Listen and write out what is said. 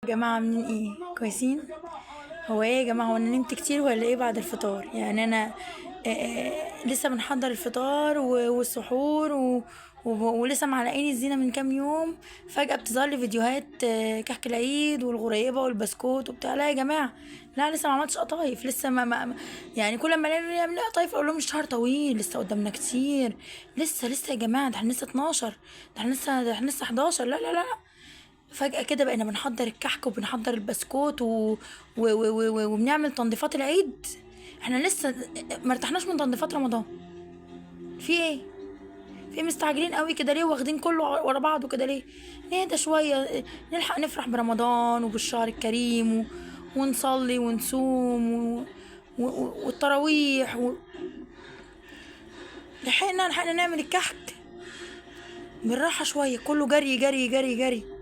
يا جماعة عاملين ايه؟ كويسين؟ هو ايه يا جماعة، هو انا نمت كتير ولا ايه بعد الفطار؟ يعني انا لسه بنحضر الفطار والسحور ولسه معلقين الزينة من كام يوم. فجأة بتظهر لي فيديوهات كحك العيد والغريبة والبسكوت وبتاع. لا يا جماعة، لا لسه ما عملتش قطايف، لسه يعني كل ما الاقي يعملوا قطايف اقول لهم الشهر طويل، لسه قدامنا كتير. لسه يا جماعة، ده احنا لسه 12، ده احنا لسه 11. لا لا لا. فجأة كده بقينا بنحضر الكحك وبنحضر البسكوت وبنعمل تنظيفات العيد. احنا لسه ما ارتحناش من تنظيفات رمضان. في ايه؟ في مستعجلين قوي كده ليه، واخدين كله ورا بعضه كده ليه؟ نهدى شوية، نلحق نفرح برمضان وبالشهر الكريم ونصلي ونصوم والتراويح لحقنا نعمل الكحك بالراحة شوية، كله جري جري جري جري.